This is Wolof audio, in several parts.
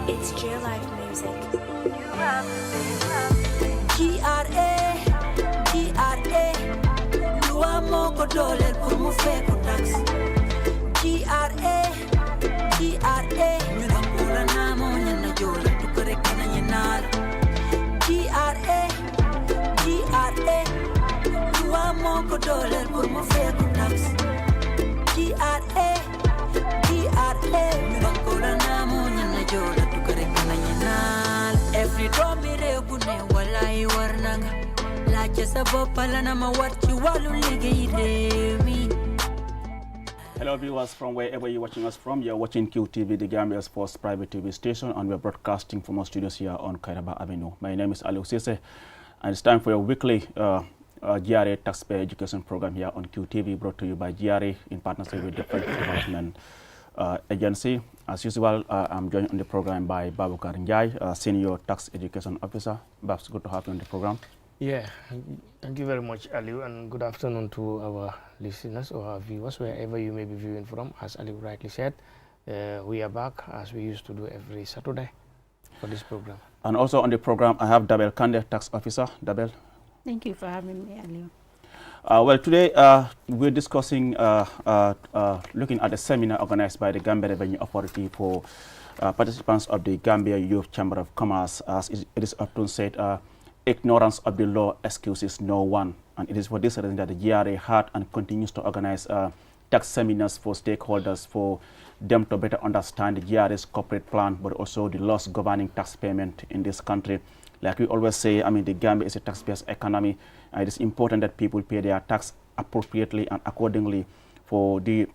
It's Gra Life Music. Gra Luwa moko dolel pour mu feku tax Gra Ñu don pula namo nyana jola tukare kana nyenal Gra Luwa moko dolel pour mu feku tax Gra Ñu don pula namo nyana jola tukare kana nyenal Every door mi rebu ne walai warnanga La chesa bopala na mawarchi walu ligeiremi. Hello viewers from wherever you're watching us from. You're watching QTV, the Gambia's first private TV station, and we're broadcasting from our studios here on Kairaba Avenue. My name is Ali Sise, and it's time for your weekly GRA Taxpayer Education Program here on QTV, brought to you by GRA in partnership with the French Development Agency. As usual, I'm joined on the program by Babukar Njai, Senior Tax Education Officer. Babs, good to have you on the program. Yeah, thank you very much, Aliu, and good afternoon to our listeners or our viewers, wherever you may be viewing from. As Aliu rightly said, we are back as we used to do every Saturday for this program. And also on the program, I have Dabel Kande, Tax Officer. Dabel. Thank you for having me, Aliu. Well, today we're discussing, looking at a seminar organized by the Gambia Revenue Authority for participants of the Gambia Youth Chamber of Commerce. As it is often said, ignorance of the law excuses no one, and it is for this reason that the GRA had and continues to organize tax seminars for stakeholders for them to better understand the GRA's corporate plan, but also the laws governing tax payment in this country. Like we always say, I mean, the Gambia is a tax-based economy, and it is important that people pay their tax appropriately and accordingly for the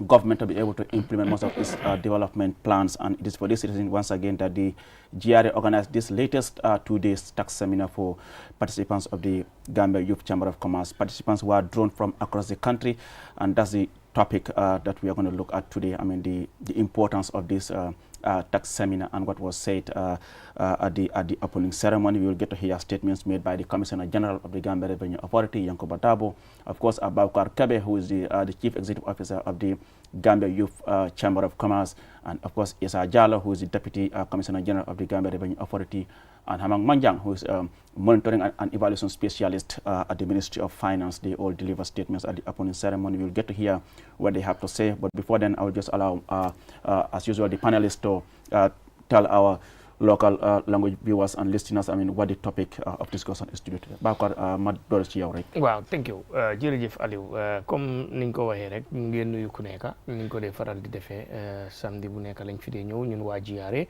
government to be able to implement most of its development plans. And it is for this reason, once again, that the GRA organized this latest 2 days tax seminar for participants of the Gambia Youth Chamber of Commerce. Participants who are drawn from across the country, and that's the topic that we are going to look at today. I mean, the importance of this tax seminar and what was said at the opening ceremony. We will get to hear statements made by the Commissioner General of the Gambia Revenue Authority, Yankuba Dabo, of course, Abubakar Kebe, who is the Chief Executive Officer of the Gambia Youth Chamber of Commerce, and of course, Isa Jallo, who is the Deputy Commissioner General of the Gambia Revenue Authority, and Hamang Manjang, who is Monitoring and Evaluation Specialist at the Ministry of Finance. They all deliver statements at the opening ceremony. We will get to hear what they have to say, but before then, I will just allow, as usual, the panelists to tell our local language viewers and listeners, I mean, what the topic of discussion is today. Bakar Mador ci yow rek. Wow, thank you. Jërëjëf Aliou, comme ni nga ko waxee rek, ñu ngi nuyu ku nekk ni nga ko dee faral di defee samedi bu nekk lañ fi dee ñëw ñun waa GRA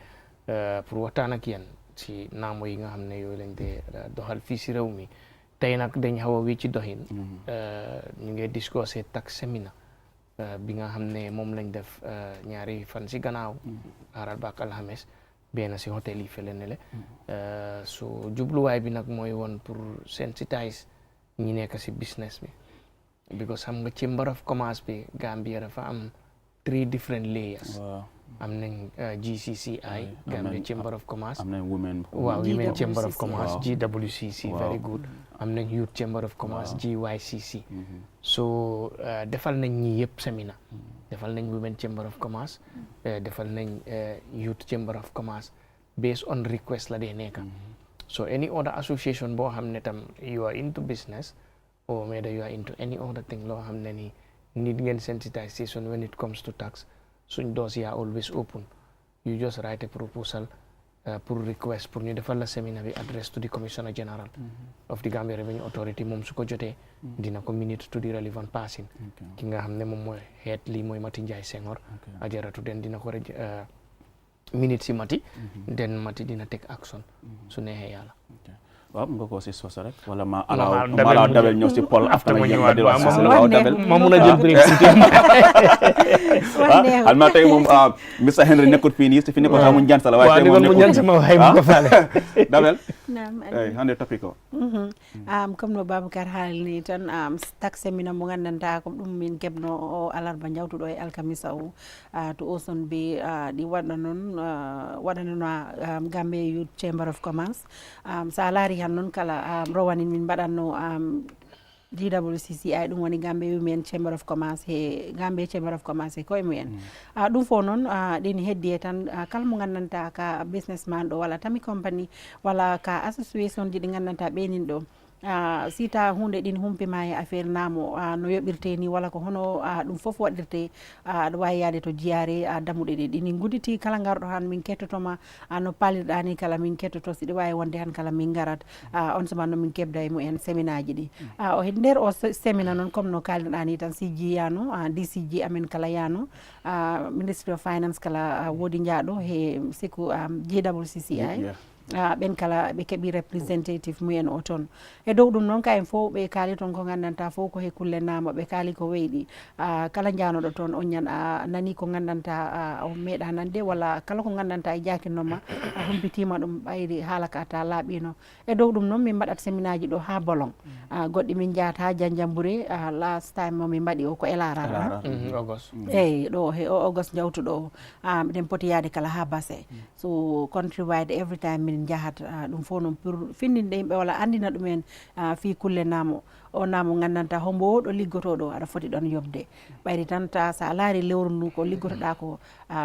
pour waxtaan ak yéen ci naamo yi nga xam ne yooyu lañ dee doxal fii si réew mi. Tey nag dañ xaw a wéy ci doxin. ñu ngi discussé tax seminar bi nga xam ne moom lañ def ñaari fan si gannaaw. Aral ba ak alxames benn si hôtel yi fële ne le so jubluwaay bi nag mooy woon pour sensitize ñi nekk si business bi because xam nga Chamber of Commerce bi Gambia dafa am 3 different layers. am nañ GCCI Gambia Chamber of Commerce, am nañ Women Chamber of Commerce, GWCC, very good. am nañ Youth Chamber of Commerce, GYCC. So defal nañ ñi yëpp seminar. defal nañ Women Chamber of Commerce, defal nañ Youth Chamber of Commerce based on request la dee nekk. So any other association boo xam ne tam you are into business or maybe you are into any other thing loo xam ne ni need ngeen sensitization when it comes to tax, suñ doors are always open. You just write a proposal pour request pour ñu defal la seminar bi address to the Commissioner General of the Gambia Revenue Authority. moom su ko jotee dina ko minute to the relevant person ki nga xam ne moom mooy head lii mooy Mati Njie Senghor ajaratu den dina ko minute si Mati den Mati dina take action su neexee yàlla. waaw nga ko si sosa rek wala ma ala dabel ñëw si Paul after ma ñëwaat waaw dabel ma mun a jël break si al ma tey moom Mr Henry nekkut fii nii si fi nekkoon sax mu ñaan sa la waaye tey moom nekkut ñaan sama waay mu ko faale dabel Naam, hande topic o comme no Baboucar haalni tan tax seminar mo gandanta ko ɗum min keɓno o alarba jawtuɗo e alkamisa o to oson be ɗi waɗa noon waɗanano Gambia Youth Chamber of Commerce sa laari han noon kala rowanin min mbaɗatno GWCCI ɗum woni Gambia Women Chamber of Commerce he Gambia Chamber of Commerce koye mumen ɗum fo noon ɗin heddi e tan kala mo gandanta ka businessman ɗo walla tami compagnie walla ka association ji ɗi gandanta ɓenin ɗo sita hunde ɗin humpima e affaire namo no yoɓirte ni walla ko hono ɗum foof waɗirte aɗa wawi yaade to jiyare dammuɗe ɗe ɗini gudditi kala garɗo han min kettotoma no palirɗa ni kala min kettoto siɗi wawi wonde han kala min garat on suman no min kebda e mumen séminaire ji ɗi o nder o séminaire noon comme no kalirɗa ni tan CG yano DCG amen kala yano Ministry of Finance kala woodi jaaɗo he siku GWCCI ɓen kala ɓe keeɓi représentative mumen o toon e dow ɗum noon kayen fof ɓe kaali toon ko gandanta fof ko he kulle namo ɓe kaali ko weyɗi kala janoɗo toon on ñan a nani ko gandanta o meeɗa nande walla kala ko gandanta e jakinnoma a humpitima ɗum ɓayri haala ka ta laaɓino e dow ɗum noon min mbaɗat séminaire ji ɗo ha bolon goɗɗi min jahata ha Janjanbureh last time momin mbaɗi o ko Elarar eyyi ɗo he o August jawtuɗo o ɗen poti yaade kala ha Basse so country wide every time min jahat ɗum fof noon pour findinde yimɓe walla andina ɗumen fi kulle namo o namo gandanta hombo ɗo liggotoɗo aɗa foti ɗon yobde ɓayri tan ta sa laari lewru ndu ko liggotoɗa ko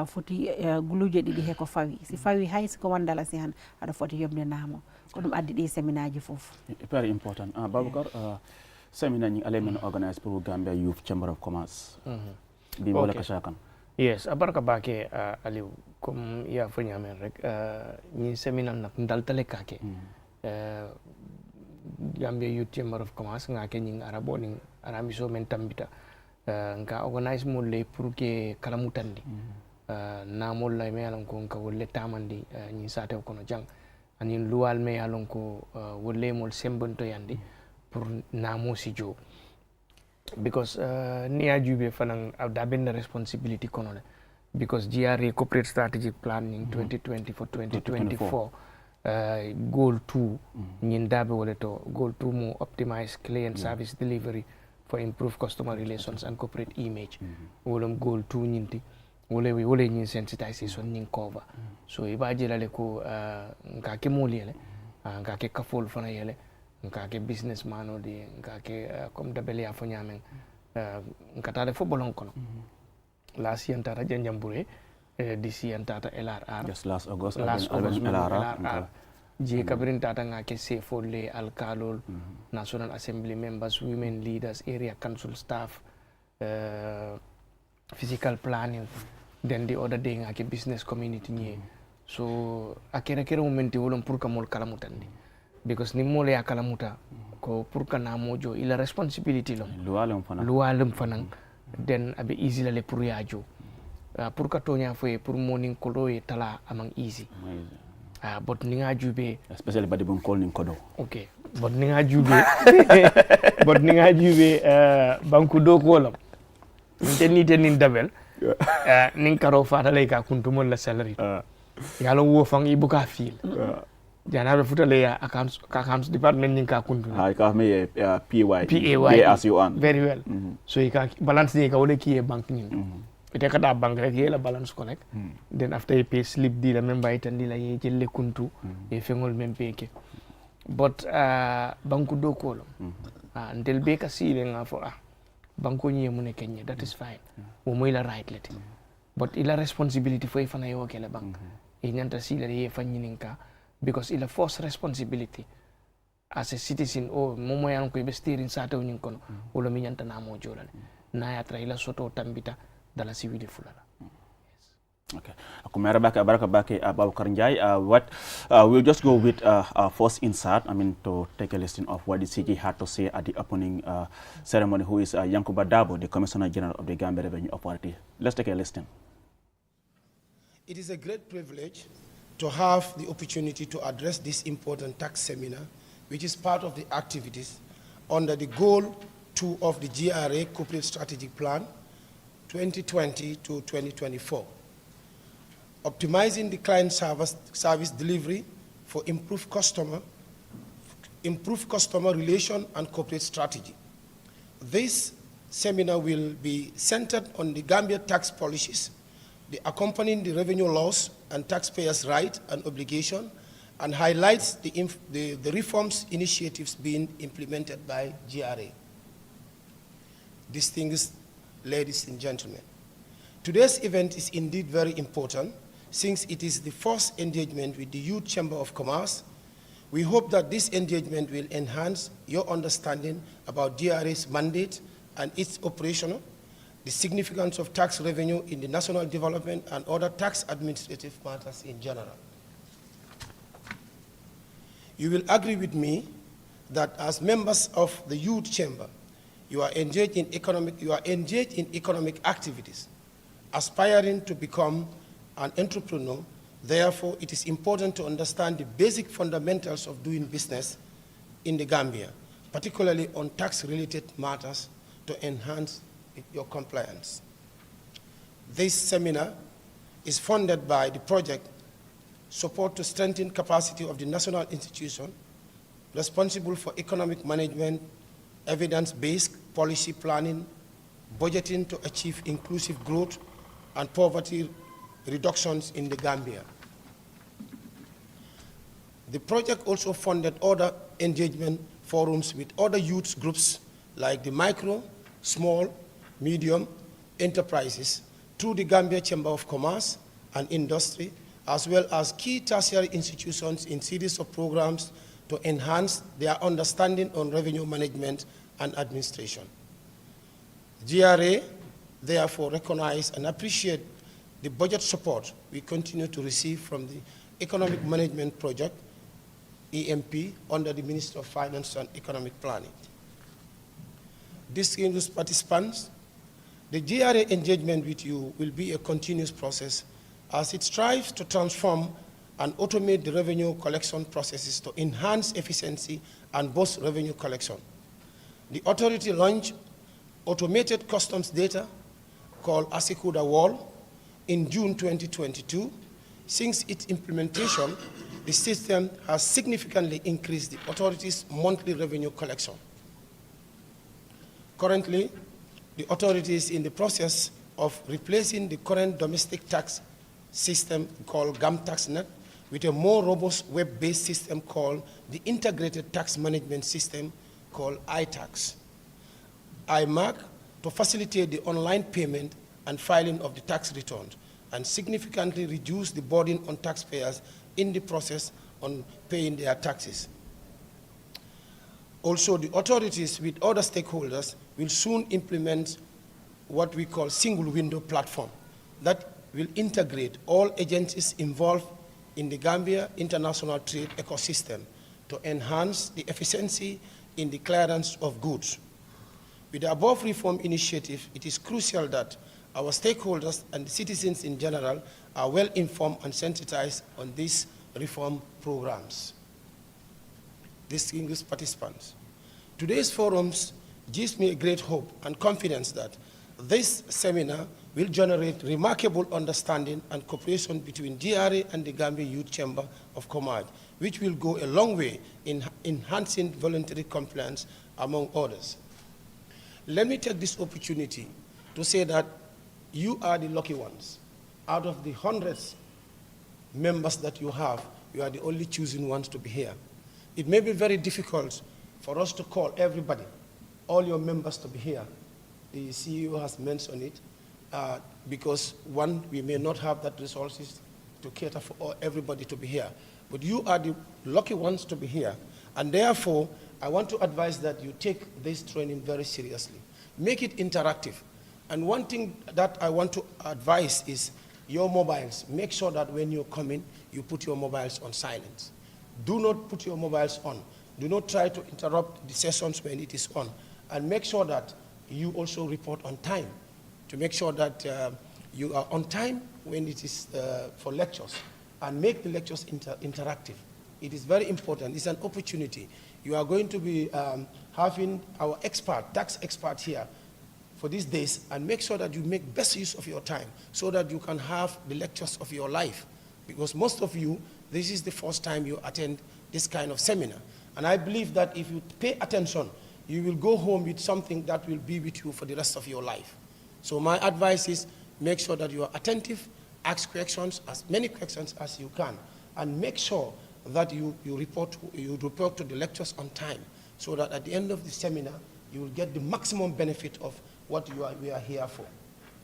foti guluje ɗiɗi he ko fawi si fawi hay siko wandala si han aɗa foti yobde namo ko ɗum addi ɗi séminaire ji foof very important Baboucar séminaire ñi ale men organise pour Gambia Youth Chamber of Commerce bi wala ka shakan yes abarka bake Aliou comme ya fo ñamen rek ñi séminaire nak ndaltale kake Gambia Youth Chamber of Commerce ngake ñi arabo ni aramiso men tambita nga organize mo le pour que kala mutandi na mo lay me alon ko ka wolle tamandi ñi sate ko no jang ani luwal me alon ko wolle mol sembonto yandi pour namo si jo because ni ajube fanan da ben responsibility kono le because GRA corporate strategic planning 2020 for 2024 goal 2 ñin dabe wala to goal 2 mo optimize client service delivery for improve customer relations and corporate image wolum goal 2 ñinti wala ñin sensitization ñin cover so iba jilale ko nga ke molele nga ke kafol fana yele nga ke businessman o di nga ke comme dabeli afo ñamen nga tale fo bolon kono la sientata Janjanbureh di sientata LRR just last August LRR je kabrin tata nga ke sefo le alkalol National Assembly members, women leaders, area council staff, physical planning, then the other day nga ke business community nye so akere momenti wolon pour kamol kalamutandi because ni mole ya kalamuta ko pour kana mojo ila responsibility lo luwalum fanan then abe easy la le pour yajo pour ka tonya foye pour morning kodo e tala amang easy but ni nga jube especially badi bon call ning kodo okay but ni nga jube banku do ko lam ni dabel ning karo fata lay ka kuntumol la salary yalo wo fang ibuka feel jana be futale ya accounts department ning ka kuntu ha ka me PAY as you earn very well so ka balance ni ka wole ki bank ning ite kada bank rek yela balance ko rek then after you pay slip di la même baytan di la ye jelle kuntu e fengol même peke but banku do ko lo ndel be ka sile nga fo banko ñi mu ne kenye that is fine o moy la right leti but ila responsibility fo fana yo kele bank e nyanta sile ye fanyininka because ila force responsibility as a citizen o momo yan ko be steering sata o kono wala mi nyanta na mo jolale na ya tra ila soto tambita dala civil fulala. Okay. Akumera baraka bake Baboucar Njie. What we'll just go with our first insert. I mean, to take a listen of what the CG had to say at the opening ceremony. Who is Yankuba Dabo, the Commissioner General of the Gambia Revenue Authority. Let's take a listen. It is a great privilege to have the opportunity to address this important tax seminar, which is part of the activities under the Goal 2 of the GRA Corporate Strategic Plan 2020 to 2024. Optimizing the client service delivery for improved customer relation and corporate strategy. This seminar will be centered on the Gambia tax policies, the accompanying the revenue laws and taxpayers' rights and obligation, and highlights the reforms initiatives being implemented by GRA. distinguished ladies and gentlemen. Today's event is indeed very important since it is the first engagement with the Youth Chamber of Commerce. We hope that this engagement will enhance your understanding about DRA's mandate and its operational, the significance of tax revenue in the national development and other tax administrative matters in general. You will agree with me that as members of the Youth Chamber, you are engaged in economic activities, aspiring to become an entrepreneur. Therefore, it is important to understand the basic fundamentals of doing business in the Gambia, particularly on tax-related matters, to enhance your compliance. This seminar is funded by the project Support to Strengthen Capacity of the National Institution responsible for economic management, evidence-based policy planning, budgeting to achieve inclusive growth and poverty reductions in the Gambia. The project also funded other engagement forums with other youth groups like the micro, small, medium enterprises through the Gambia Chamber of Commerce and Industry, as well as key tertiary institutions in series of programs to enhance their understanding on revenue management and administration. GRA therefore recognize and appreciate the budget support we continue to receive from the Economic Management Project, EMP, under the Ministry of Finance and Economic Planning. Distinguished participants, the GRA engagement with you will be a continuous process as it strives to transform and automate the revenue collection processes to enhance efficiency and boost revenue collection. The authority launched automated customs data called Asikuda Wall in June 2022. Since its implementation, the system has significantly increased the authority's monthly revenue collection. Currently, the authority is in the process of replacing the current domestic tax system called GAMTaxNet with a more robust web-based system called the Integrated Tax Management System called iTax. IMAC to facilitate the online payment and filing of the tax returns and significantly reduce the burden on taxpayers in the process on paying their taxes. Also, the authorities with other stakeholders will soon implement what we call single window platform that will integrate all agencies involved in the Gambia international trade ecosystem to enhance the efficiency in the clearance of goods. With the above reform initiative, it is crucial that our stakeholders and the citizens in general are well informed and sensitized on these reform programs. Distinguished participants, today's forums gives me a great hope and confidence that this seminar will generate remarkable understanding and cooperation between DRA and the Gambia Youth Chamber of Commerce, which will go a long way in enhancing voluntary compliance, among others. Let me take this opportunity to say that you are the lucky ones. Out of the hundreds members that you have, you are the only chosen ones to be here. It may be very difficult for us to call everybody, all your members to be here. The CEO has mentioned it, because one, we may not have that resources to cater for everybody to be here. But you are the lucky ones to be here. And therefore, I want to advise that you take this training very seriously. Make it interactive. And one thing that I want to advise is your mobiles. Make sure that when you're coming, you put your mobiles on silence. Do not put your mobiles on. Do not try to interrupt the sessions when it is on. And make sure that you also report on time, to make sure that you are on time when it is for lectures, and make the lectures interactive. It is very important. It's an opportunity. You are going to be having our expert, tax expert here for these days, and make sure that you make best use of your time so that you can have the lectures of your life. Because most of you, this is the first time you attend this kind of seminar. And I believe that if you pay attention, you will go home with something that will be with you for the rest of your life. So my advice is make sure that you are attentive, ask questions, as many questions as you can, and make sure that you report to the lectures on time, so that at the end of the seminar, you will get the maximum benefit of what we are here for.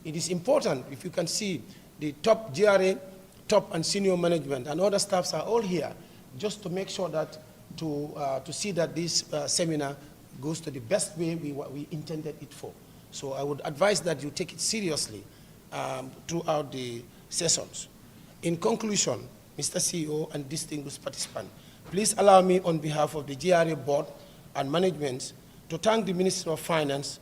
It is important, if you can see, the top GRA, top and senior management and other staffs are all here just to make sure that, to see that this seminar goes to the best way we intended it for. So I would advise that you take it seriously throughout the sessions. In conclusion, Mr. CEO and distinguished participants, please allow me on behalf of the GRA board and management to thank the Minister of Finance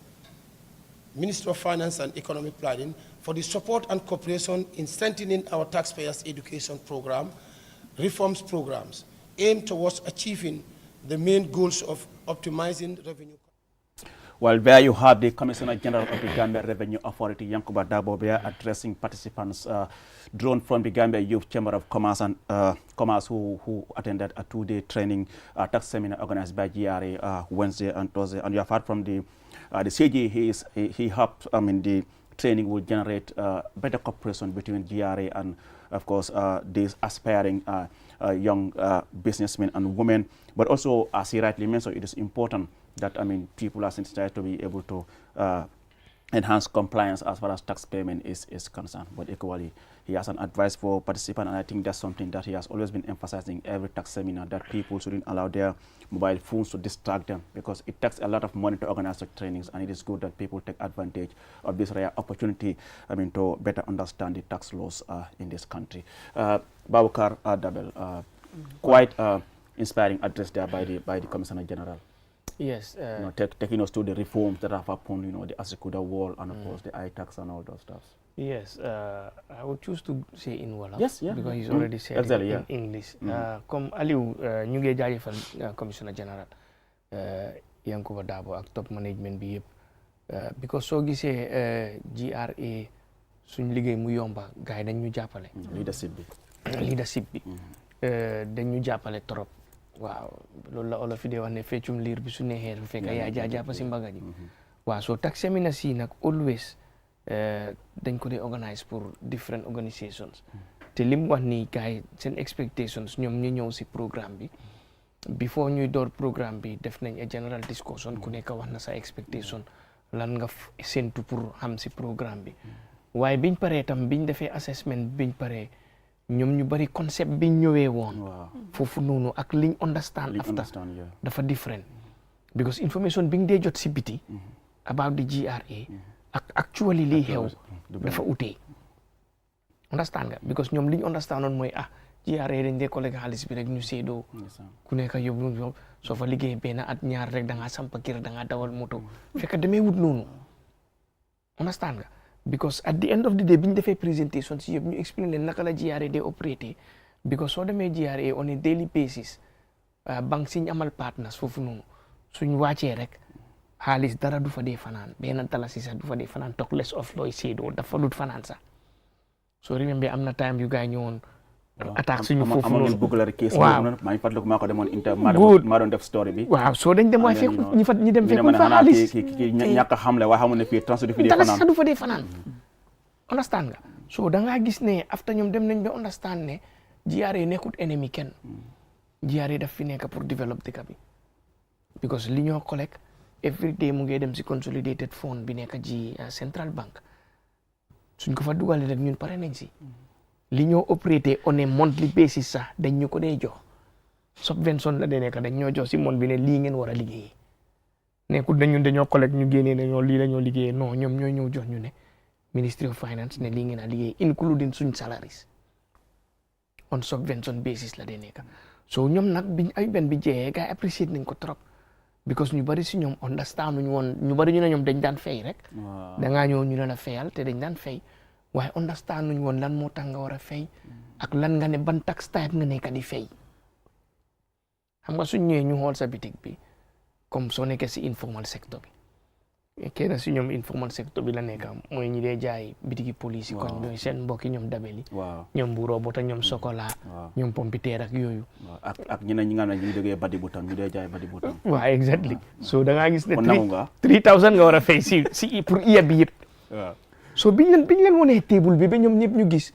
and Economic Planning for the support and cooperation in strengthening our taxpayers' education program, reforms programs, aimed towards achieving the main goals of optimizing revenue. Well, there you have the Commissioner General of the Gambia Revenue Authority, Yankuba Dabo, addressing participants drawn from the Gambia Youth Chamber of Commerce and Commerce who attended a two-day training tax seminar organized by GRA Wednesday and Thursday. And you have heard from the CG, he hoped, the training will generate better cooperation between GRA and, of course, these aspiring young businessmen and women. But also, as he rightly mentioned, it is important that, people are sensitized to be able to enhance compliance as far as tax payment is concerned. But equally, he has an advice for participants, and I think that's something that he has always been emphasizing every tax seminar, that people shouldn't allow their mobile phones to distract them, because it takes a lot of money to organize the trainings, and it is good that people take advantage of this rare opportunity, to better understand the tax laws in this country. Babukar Dabel, quite inspiring address there by the Commissioner General. Yes. Taking us to the reforms that have happened, the Asikuda wall and of course the iTax and all those stuff. Yes, I would choose to say in Wolof. Yes, yeah. Because he's already said exactly, it in English. Comme Aliou, ñu ngi jaajëfal Commissioner General Yankuba Dabo ak top management bi yëpp. Because soo gisee GRA suñ liggéey mu yomba gars yi dañ ñu jàppale. Leadership bi. Dañ ñu jàppale trop. Waaw loolu la olof yi di wax ne feccum liir bi su neexee bu fekk yaa jàpp si mbaga ji. Waaw so tax seminar si nag always dañ ko di organise pour different organisations. Te lim wax ni gars yi seen expectations ñoom ñu ñëw si programme bi. Before ñuy door programme bi def nañ a general discussion ku nekk wax na sa expectation lan nga séntu pour xam si programme bi. Waaye biñ paree tam biñ defee assessment biñ paree ñoom ñu bari concept biñ ñëwee woon foofu noonu ak liñ understand after dafa different because information biñ dee jot si biti about the GRA ak actually liy xew dafa utee understand nga because ñoom liñ understand noonu mooy GRA dañ dee collecte xaalis bi rek ñu séedoo ku nekk yóbbu soo fa liggéey benn at ñaar rek da ngaa sampa kër da ngaa dawal moto fekk demee wut noonu understand nga because at the end of the day biñ defee présentation si yëpp ñu explain leen naka la GRA day operater because soo demee GRA on a daily basis banque siñ amal partners foofu noonu suñ wàccee rek xaalis dara du fa dee fanaan benn dalasi sax du fa dee fanaan talk less of looy séedoo dafa dut fanaan sax soo remember am na time yu gaay ñëwoon attaque suñu foofu noonu waaw maa ngi fàttaliku maa ko demoon maa doon def story bi waaw soo dañ dem waaye fekk ñi dem fekk fa xaalis ñàkk a xamle waaye xamu ne fii trans du fi dee fanaan du fa dee fanaan understand nga so da ngaa gis ne after ñoom dem nañ ba understand ne GRA nekkut ennemi kenn GRA daf fi nekk pour develop dëkk bi because li ñoo collect every day mu ngi dem si consolidated fund bi nekk ji central bank suñ ko fa dugalee rek ñun pare nañ si li ñoo opératé on a monthly basis sax dañ ñu ko dee jox subvention la dee nekk dañ ñoo jox si month bi ne lii ngeen war a liggéeyee nekkul dañoo collect ñu génnee ne ñoo lii la ñoo liggéeyee non ñoom ñoo ñëw jox ñu ne Ministry of Finance ne lii ngeen a liggéey including suñ salaries on subvention basis la dee nekk so ñoom nag biñ ay benn bi jeexee gars yi apprécié nañ ko trop because ñu bari si ñoom understand ñu woon ñu bari ñu ne ñoom dañ daan fay rek da ngaa ñëw ñu ne la fayal te dañ daan fay waaye understand nuñ woon lan moo tax nga war a fay ak lan nga ne ban tax type nga nekk di fay xam nga suñ ñëwee ñu xool sa bitik bi comme soo nekkee si informal sector bi kenn si ñoom informal sector bi la nekk mooy ñi dee jaay bitiki police yi kon ñooy seen mbokki ñoom dabeli ñoom bureau bota ñoom sokola ñoom pompiteer ak yooyu ak ñeneen ñi nga xam ne ñu jógee badi butam ñu dee jaay badi butam waaw exactly so da ngaa gis ne 3000 nga war a fay si pour iya bi yëpp so biñ leen wonee table bi ba ñoom ñëpp ñu gis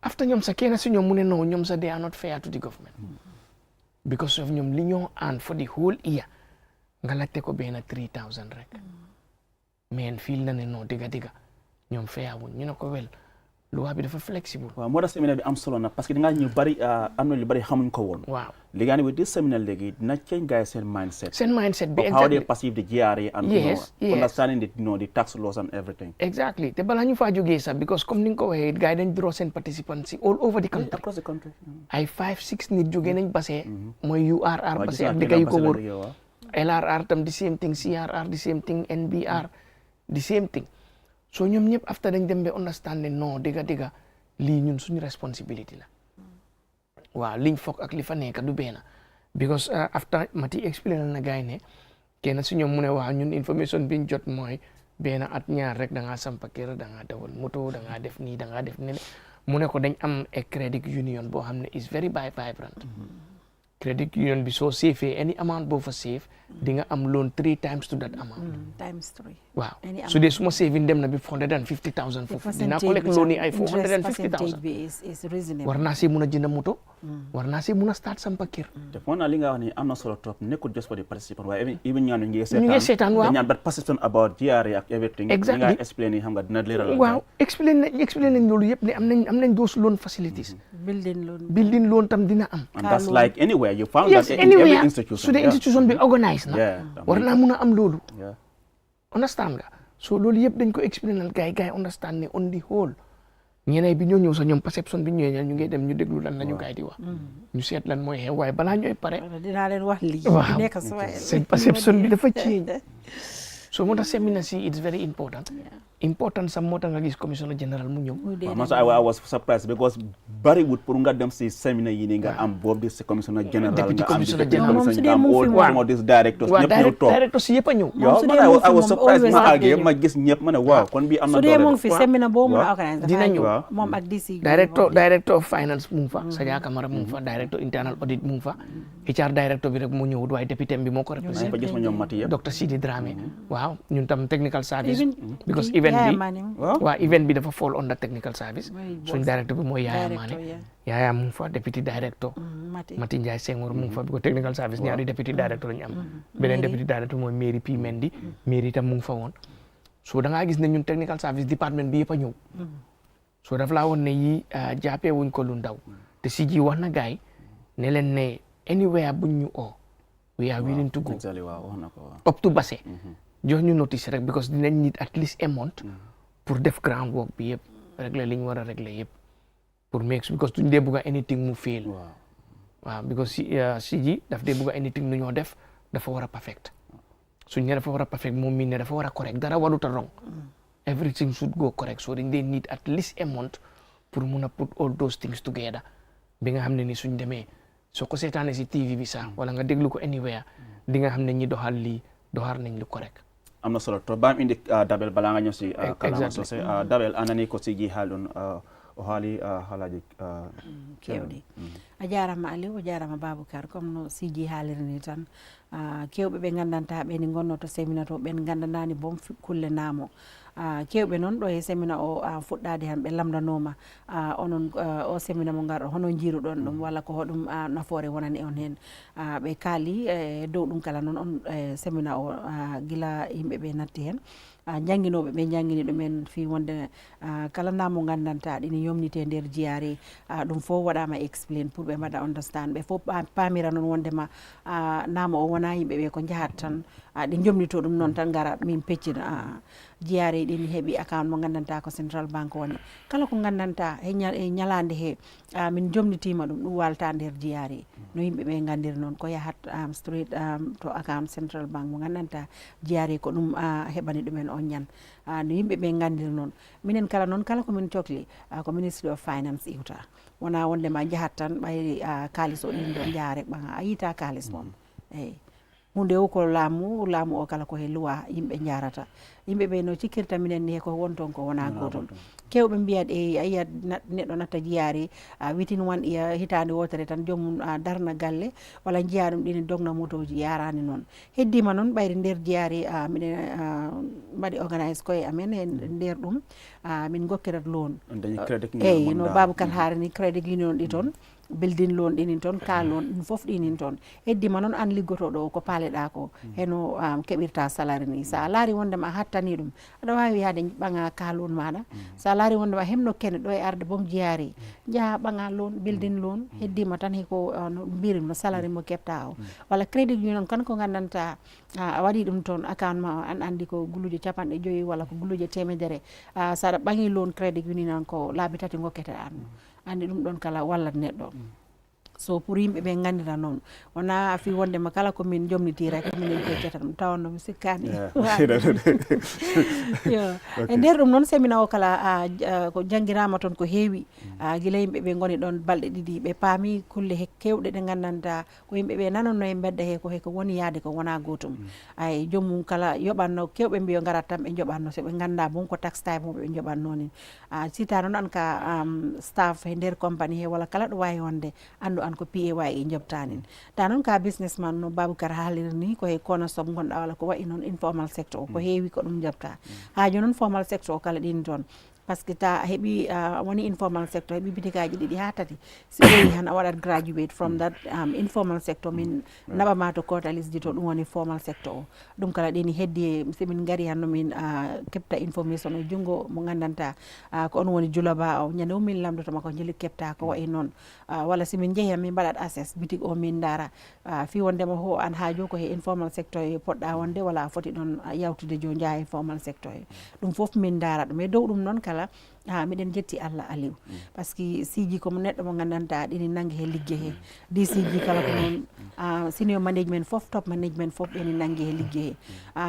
after ñoom sa kenn si ñoom mu ne non ñoom sa they are not fair to the government because of ñoom li ñoo aan for the whole year nga laajte ko benn 3000 rek mais feel na ne non diga ñoom fayawuñ ñu ne ko wel loi bi dafa flexible. waaw moo tax séminaire bi am solo na parce que dingaa ñu bari am na lu bari xamuñ ko woon. waaw léegi with this séminaire léegi dina change guys seen mindset. seen mindset bi of how they perceive the GRA and understanding the tax laws and everything. Exactly te balaa ñu faa jógee sax because comme ni nga ko waxee gars yi dañ draw seen participants all over the country. Across the country. ay 5-6 nit jógee nañ Basse. mooy URR Basse ak dëkk yu ko wër. LRR tam the same thing CRR the same thing NBR the same thing. so ñoom ñëpp after dañ dem ba understand ne non dëgga lii ñun suñu responsibility la waaw liñ foog ak li fa nekk du benn because after Mati explain na gars yi ne kenn si ñoom mu ne waaw ñun information biñ jot mooy benn at ñaar rek da ngaa sampa kër da ngaa dawal moto da ngaa def nii da ngaa def ne mu ne ko dañ am a credit union boo xam ne is very vibrant credit union bi soo savee any amount boo fa save di nga am loan 3 times to that amount. times 3. waaw su dee suma saving dem na bi 450,000 foofu dinaa collect loan yi ay 450,000. is reasonable. war naa see mun a jënd moto. war naa see mun a start sampa kër. te foog naa li nga wax ni am na solo trop nekkul just for the participant waaye even ñaan ñu ngi seetaan waaw ñaan but persistent about GRA ak everything. exactly li nga explain yi xam nga dina leeral. waaw explain nañ loolu yëpp ne am nañ those loan facilities. building loan tam dina am. and that's like anywhere you found yes, that in every institution. su dee institution bi organise na. war naa mun a am loolu. understand nga so loolu yëpp dañ ko explainal gars yi understand ne on the whole ñeneen bi ñoo ñëw sax ñoom perception bi ñëwee ñu ngi dem ñu déglu lan la ñu gars yi di wax. ñu seet lan mooy xew waaye balaa ñooy pare. dinaa leen wax lii. waaw seen perception bi dafa change. so moo tax seminar si it's very important. important sax moo tax nga gis commissioner general mu ñëw. I was surprised because bari wut pour nga dem si seminar yi ni nga am boobu di commissioner general deputy commissioner general nga am this directors ñëpp ñëw toog directors yëpp a ñëw. I was surprised ma àggee ma gis ñëpp ma ne waaw kon bi am na doole. su dee moom fi seminar boo mun a organiser dina ñëw moom ak DC. director of finance mu ngi fa Sadia Camara mu ngi fa director internal audit mu ngi fa HR director bi rek mu ñëwut waaye député bi moo ko représenté Dr Sidi Dramé waaw ñun tam technical service because event bi dafa fall under technical service suñ directeur bi mooy Yaya Mané Yaya mu ngi fa deputy director Mati Ndiaye Senghor mu ngi fa because technical service ñaari deputy director lañu am beneen deputy director mooy Mary P Mendy Mary tam mu ngi fa woon so da ngaa gis ne ñun technical service department bi yëpp a ñëw so daf laa woon ne yi jàppee wuñ ko lu ndaw te si ji wax na gaay ne leen ne anywhere buñ ñu we are willing to go up to Basse jox ñu notice rek because dinañ need at least a month pour def groundwork bi yëpp régler li ñu war a régler yëpp pour make because duñ dee bugga anything mu fail waaw because si ji daf dee bugga anything nu ñoo def dafa war a perfect suñ ne dafa war a perfect moom mii ne dafa war a correct dara warut a wrong everything should go correct so dañ dee need at least a month pour mun a put all those things together bi nga xam ne ni suñ demee soo ko seetaanee si TV bi sax wala nga déglu ko anywhere di nga xam ne ñi doxal lii doxal nañ lu correct. am na solo trop baam indi Dabel balaa nga ñëw si kalama sose Dabel anani ko sigi haalon o haali haalaji kewɗi a jarama Aliou o jarama Baboucar comme no sigi haalirni tan kewɓe ɓe gandanta ɓeni gonnoto séminaire to ɓen gandandani boom kulle naamo kewɓe noon ɗo e séminaire o fuɗɗade han ɓe lamdanoma onon o séminaire mo garɗo hono jiiruɗon ɗum walla ko hoɗum nafoore wonani on hen ɓe kaali e dow ɗum kala noon on séminaire o gila yimɓe ɓe natti hen jangguinoɓe ɓe jangguini ɗumen fi wonde kala namo gandanta ɗini yomnite nder jiyare ɗum fof waɗama explain pour ɓe mbaɗa understand ɓe fof pamira noon wondema namo o wona yimɓeɓe ko jahat tan ɗi jomnito ɗum noon tan gara min peccina jiyare ɗin heeɓi account mo gandanta ko central banque woni kala ko gandanta e ñalande he min jomnitima ɗum ɗum walta nder jiyare no yimɓeɓe gandiri noon ko yahat straight to account central banque mo gandanta jiyare ko ɗum heɓani ɗumen on ñan no yimɓeɓe gandiri noon minen kala noon kala komin cohli ko ministry of finance iwta wona wondema jahat tan ɓayri kalis o ɗin ɗo jaare ɓaga a yita kalis moom eyyi hunde o ko laamu o kala ko he loi yimɓe jarata yimɓeɓe no cikkirta minen ni ko wonton ko wona goton kewɓe mbiyat a yiyat neɗɗo natta jiyari within 1 year hitande wotere tan joomum darna galle walla jiya ɗum ɗini dogna motoji yarani noon heddima noon ɓayri nder jiyari minen mbaɗi organise koye amen e nder ɗum min gokkirat loan eyyi no Baboucar haarani crédit union ɗi toon building loan ɗinin toon car loan ɗum fof ɗinin toon heddima noon an liggotoɗo ko paaleɗa ko heno keɓirta salari ni sa laari wondema a hattani ɗum aɗa wawi yaade ɓaga car loan maɗa sa laari wondema hemno kene ɗo e arde boom jeeyari jaaha ɓaga loan building loan heddima tan heko no mbirim no salari mo keɓta o walla crédit union kan ko gandanta a waɗi ɗum toon account ma an andi ko guluje 50 walla ko guluje 100 saɗa ɓaŋi loan crédit union ko laabi tati gokkete an andi ɗum ɗon kala wallat neɗɗo so pour yimɓe ɓe gandira noon wona fi wondema kala komin jomnitira kominen peccata ɗum tawanno mi sikkani yo e nder ɗum noon séminaire o kala ko janggirama toon ko heewi guila yimɓe ɓe goni ɗon balɗe ɗiɗi ɓe paami kulle kewɗe ɗe gandanta ko yimɓe ɓe nanonno e bedda he ko heko woni yaade ko wona gotum ay joomum kala yoɓanno kewɓe mbiyo garat tan ɓe joɓanno soɓe ganda bon ko taxe time ɓe joɓanno ni sita noon an ka staff e nder compagnie he walla kala ɗo wawi wonde andu an ko PAY e jobtanin ta noon ka businessman no Baboucar haaliri ni koye kono sob gonɗa walla ko wayi noon informal sector o ko heewi ko ɗum jobta ha joni noon formal sector o kala ɗin toon par ce que ta heeɓi woni informal sector heeɓi bitikaji ɗiɗi ha tati si ɓoyi han a waɗat graduate from that informal sector min naɓama to kota lisdi to ɗum woni formal sector o ɗum kala ɗini heddi somin gari hanno min keɓta information o junngo mo gandanta ko on woni julaba o ñande o min lamdotoma ko jeli keɓta ko wayi noon walla simin jeehi min mbaɗat access bitig o min dara fi wondema ho an haajo ko he informal sector e poɗɗa wonde walla a foti ɗon yawtude jo jaa informal sector e ɗum foof min dara ɗum e dow ɗum noon kala miɗen jetti Allah aliw par ce que siji komo neɗɗo mo gandanta ɗini nangue he liggue he DCG kala ko noon senior management fof top management fof ɓeni nangue he liggue he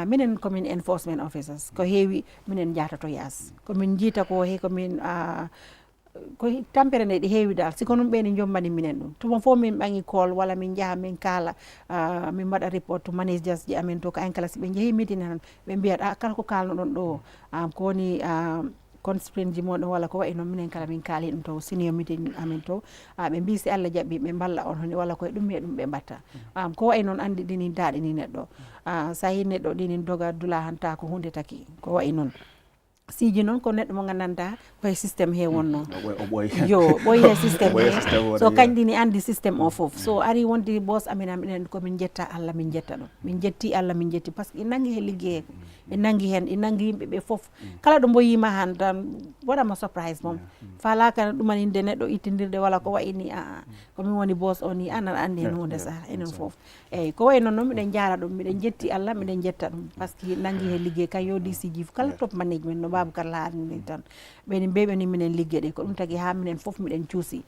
minen komin enforcement officers ko heewi minen jatato yaas komin jiita ko he komin ko tampere nde ɗi heewi dal siko noon ɓeni jombani minen ɗum tuma fof min ɓangi call walla min jaaha min kaala min mbaɗa report to managers ji amen to ko en kala si ɓe jeehi meeting han ɓe mbiyat kala ko kalnoɗon ɗo ko woni constraint ji moɗon walla ko wayi noon minen kala min kaali ɗum to senior meeting amen to ɓe mbi si Allah jaɓɓi ɓe balla on honi walla koye ɗum e ɗum ɓe mbatta ko wayi noon andi ɗini daaɗini neɗɗo sa yi neɗɗo ɗini doga dula han ta ko hunde taki ko wayi noon siji noon ko neɗɗo mo gandanta koye systéme he wonno yo ɓoyi he systéme he so kañɗini andi systéme o foof so ari wonde boss amin minen komin jetta Allah min jetta ɗum min jetti Allah min jetti par ce que nangi he liggue he nangi hen ɗi nangi yimɓeɓe foof kala ɗo mboyima han tan waɗama surprise moom falaka ɗumaninde neɗɗo ittidirde walla ko wayni komin woni boss o ni anan andi hen hunde sa enen foof eyyi ko wayi noon noon miɗen jaara ɗum miɗen jetti Allah miɗen jetta ɗum par ce que nangi he liggue kay yo DCG kala top management no Baboucar laarini tan ɓeni mbeɓeni minen liggue ɗe ko ɗum tagui ha minen foof miɗen cuusi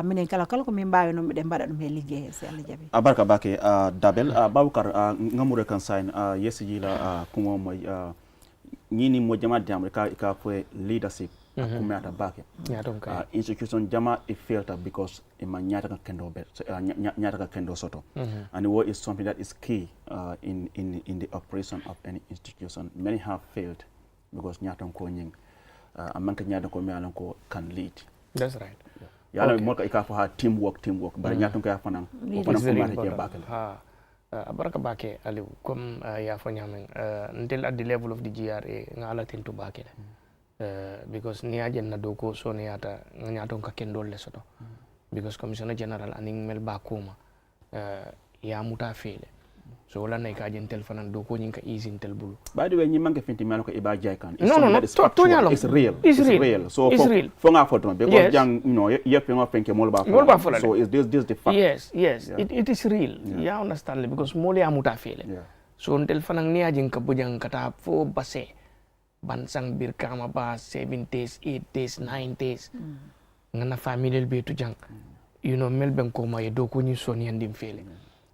minen kala ko min mbawi noon miɗen mbaɗa ɗum he liggue he si Allah jaaɓi abarka bake Dabel Baboucar ngamure kan sain yesijila kumo moy ñini mo jama jamre ka fo leadership kumata bake institution jama e filter because ma ñata ka kendo be ñata ka kendo soto and what is something that is key in the operation of any institution. Many have failed because ñata ko ñing amanka ñata ko mi alan ko can lead. That's right. Yala mo ka ika fo ha teamwork bar ñata ko ya fanan ko fanan ko mata je bakale abaraka bake aliou comme ya fo ñamen until at the level of the GRA ngala tentu bakele because ni ajen na doko so ni ata ñaton ka kendol le soto because commissioner general aning mel bakuma ya muta fele so wala nay ka jen tel fanan doko ñing ka easy tel bulu by the way ñi manke finti mel ko iba jay kan no to ñalo it's real so for nga photo because jang you know yep nga fenke mol ba so is this the fact yes it is real ya understand because mol ya muta fele so tel fanan ni ajen ka bujang kata fo basse bansang bir kama ba 7 days 8 days 9 days ngana family be tu jang you know mel ben ko ma do ko ni soni andim fele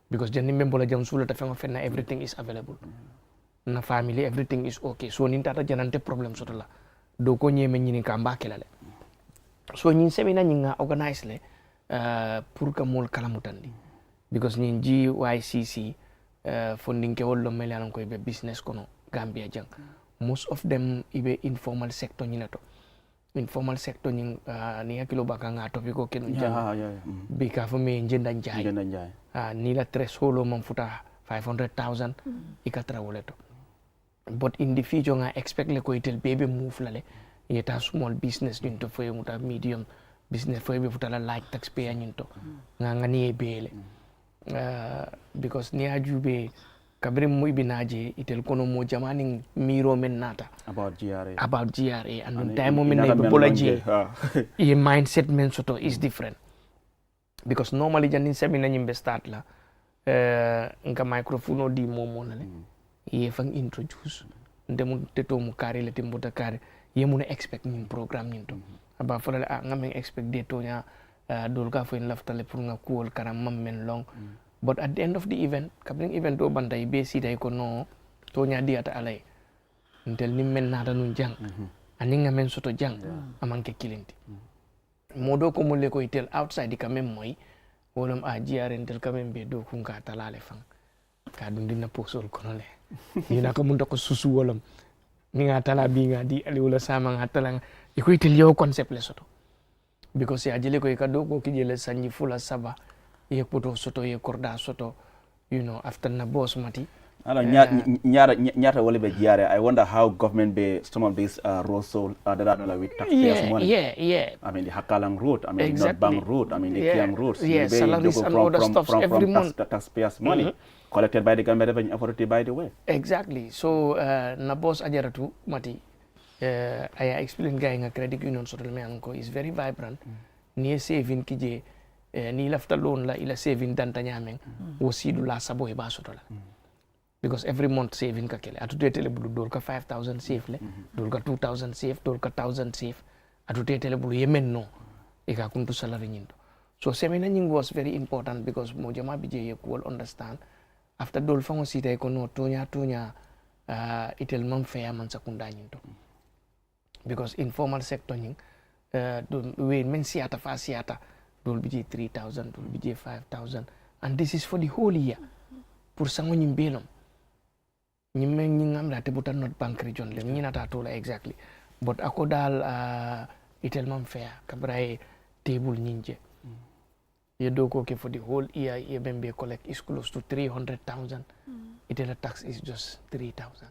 because jani membola jam sula ta fenna everything is available na family everything is okay so nin tata janante problem soto la do ko nyeme nyini ka mbake lale so nyin semina nyinga organize le pour que mol kala mutandi because nyin GYCC funding ke wollo mel yalan ko be business kono Gambia jang most of them ibe informal sector nyinato informal sector nying ni hakilo baka nga topic ko kenu jang bi ka fo me njenda njay ni la threshold man futa 500,000 ikatra woleto but in the future nga expect le ko itel baby move lale yeta small business din to fo muta medium business fo be futala like taxpayer nyinto nga ngani bele because ni ajube kabrim mo ibinaje itel kono mo jamani miro men nata about GRA and time men na bolaje e mindset men soto is different because normally janin seminar nyimbe start la nga microphone di momo na le ye fang introduce ndemu teto mu kare le timbuta kare ye mun expect ni program nyinto aba fala ngamen expect de to nya dol ka fo en laftale pour nga kuol karam mam men long but at the end of the event kabring event do banday be sida ko no to nya diata alay ntel nim men nata nun jang aninga men soto jang amanke kilinti modo ko mulle ko itel outside ka mem moy wonam a jiaren tel ka mem be do kunka talale fang ka dum dina posol kono le ina ko mun ko susu wolam mi nga tala bi nga di ali wala sama nga tala iko itel yo concept le soto because ya jele ko ka do ko ki jele sanji fula saba ye poto soto ye korda soto you know after na boss mati ala nyata wole be jiare. I wonder how government be some of these roads so that are with taxpayers money. I mean the Hakalang road, I mean exactly. not Bang road, I mean the Kiang roads. Salaries and other stuff every month. Taxpayers money collected by the Gambia Revenue Authority, by the way. Exactly. So na boss ajaratu mati I explain guy nga credit union so me anko is very vibrant. Ni saving kije ni lafta loan la ila saving danta nyameng wosidu la sabo e basoto la because every month saving ka kele atu tetele bulu dol ka 5000 save le dol ka 2000 save dol ka 1000 save atu tetele bulu yemen no e ka kuntu salary nyindo so seminar nying was very important because mo jama bije ye ko understand after dol fango sita ko no tonya itel mam fair man sakunda nyindo because informal sector nying we men siata fa siata dol bije 3000 dol bije 5000 and this is for the whole year pour sango nyimbelom nyimme nyingam la tebuta not bank region le nyinata to la exactly but ako dal itel mam fair kabray table nyinje ye doko ke for the whole year ye bembe collect is close to 300,000 itel tax is just 3,000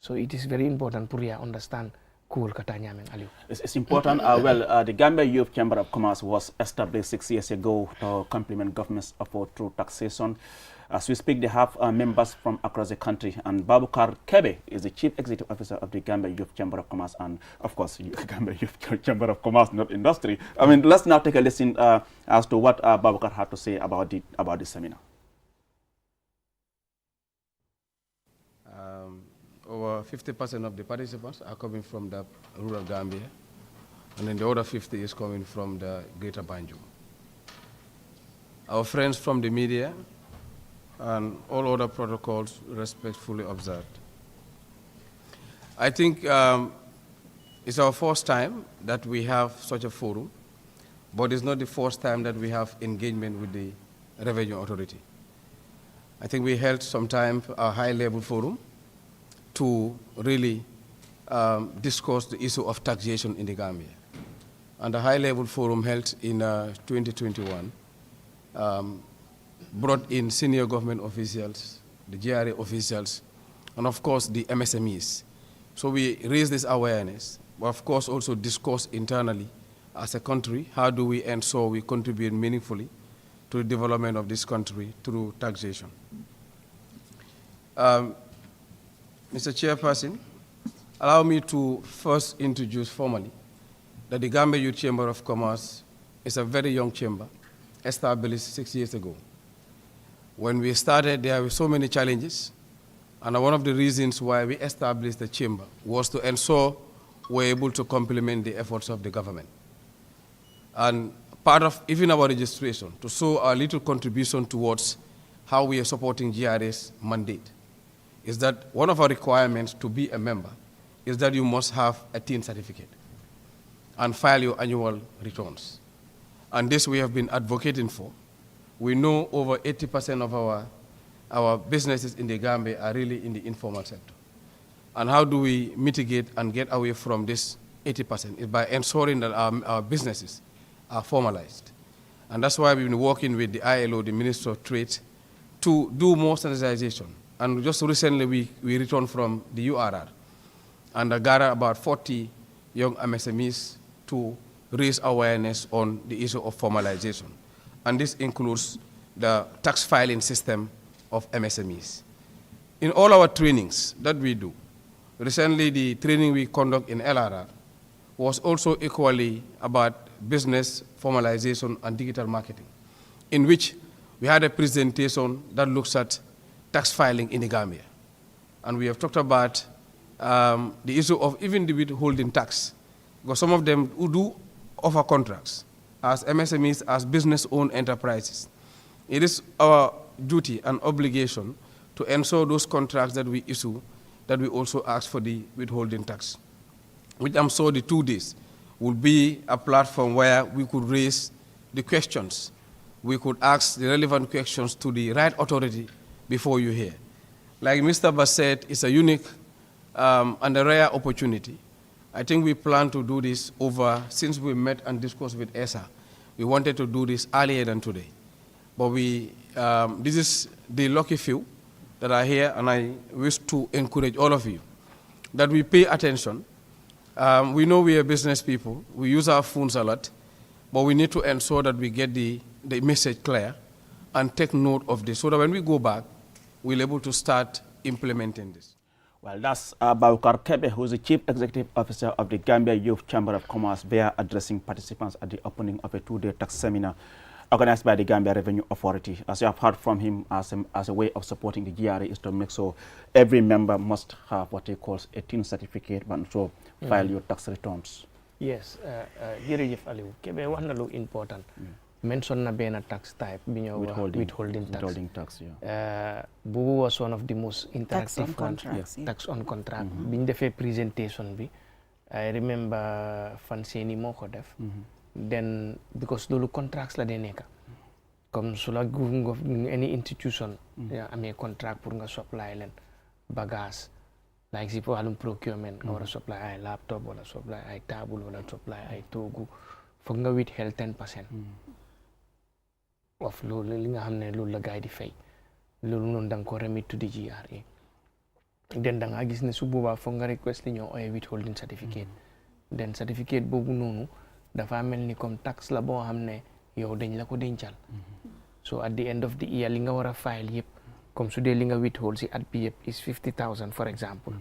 so it is very important pour ya understand cool kata nyameng aliu. It's important. The Gambia Youth Chamber of Commerce was established 6 years ago to complement government's effort through taxation. As we speak, they have members from across the country, and Babukar Kebe is the Chief Executive Officer of the Gambia Youth Chamber of Commerce, and of course, Gambia Youth Chamber of Commerce, not industry. I mean, let's now take a listen as to what Babukar had to say about the seminar. Over 50% of the participants are coming from the rural Gambia, and then the other 50 is coming from the greater Banjul. Our friends from the media and all other protocols respectfully observed. I think it's our first time that we have such a forum, but it's not the first time that we have engagement with the Revenue Authority. I think we held sometime a high-level forum to really discuss the issue of taxation in the Gambia. And the high-level forum held in 2021 brought in senior government officials, the GRA officials, and of course the MSMEs. So we raised this awareness, but of course also discuss internally as a country, how do we ensure we contribute meaningfully to the development of this country through taxation. Mr. Chairperson, allow me to first introduce formally that the Gambia Youth Chamber of Commerce is a very young chamber, established 6 years ago. When we started, there were so many challenges, and one of the reasons why we established the chamber was to ensure we're able to complement the efforts of the government. And part of even our registration, to show our little contribution towards how we are supporting GRA's mandate, is that one of our requirements to be a member is that you must have a TIN certificate and file your annual returns. And this we have been advocating for. We know over 80% of our businesses in the Gambia are really in the informal sector. And how do we mitigate and get away from this 80%? Is by ensuring that our businesses are formalized. And that's why we've been working with the ILO, the Minister of Trade, to do more standardization. And just recently, we returned from the URR and gathered about 40 young MSMEs to raise awareness on the issue of formalization. And this includes the tax filing system of MSMEs. In all our trainings that we do, recently the training we conduct in LRR was also equally about business formalization and digital marketing, in which we had a presentation that looks at tax filing in the Gambia. And we have talked about the issue of even the withholding tax, because some of them who do offer contracts as MSMEs, as business-owned enterprises. It is our duty and obligation to ensure those contracts that we issue, that we also ask for the withholding tax, which I'm sure the 2 days will be a platform where we could raise the questions. We could ask the relevant questions to the right authority before you hear. Like Mr. Bass said, it's a unique and a rare opportunity. I think we plan to do this since we met and discussed with ESA. We wanted to do this earlier than today. But this is the lucky few that are here, and I wish to encourage all of you that we pay attention. We know we are business people. We use our phones a lot, but we need to ensure that we get the message clear and take note of this so that when we go back, we're able to start implementing this. Well, that's Baukar Kebe, who is the Chief Executive Officer of the Gambia Youth Chamber of Commerce. They are addressing participants at the opening of a 2-day tax seminar organized by the Gambia Revenue Authority. As you have heard from him, as a way of supporting the GRA is to make sure every member must have what he calls a TIN certificate, but also file your tax returns. Yes, jërëjëf Aliou Kebe wax na lu important. Mention na benn tax type bi ñoo wax withholding tax. Withholding tax, Bubu was one of the most interactive contracts, tax on contract. Biñ defee presentation bi, I remember Fanseni moo ko def. Then because loolu contracts la dee nekka comme su la any institution amee contract pour nga supply leen bagage, like si wàllum procurement nga war a supply ay laptop wala supply ay table wala supply ay toogu, foog nga withhold 10% of loolu li nga xam ne loolu la gaay di fay. Loolu noonu da nga ko remit to the GRA. Den da nga gis ne su boobaa foog nga request li ñoo ooyee withholding certificate. Den certificate boobu noonu dafa mel ni comme tax la boo xam ne yow dañ la ko dencal. So at the end of the year li nga war a file yëpp comme su dee li nga withhold si at bi yëpp is 50,000 for example.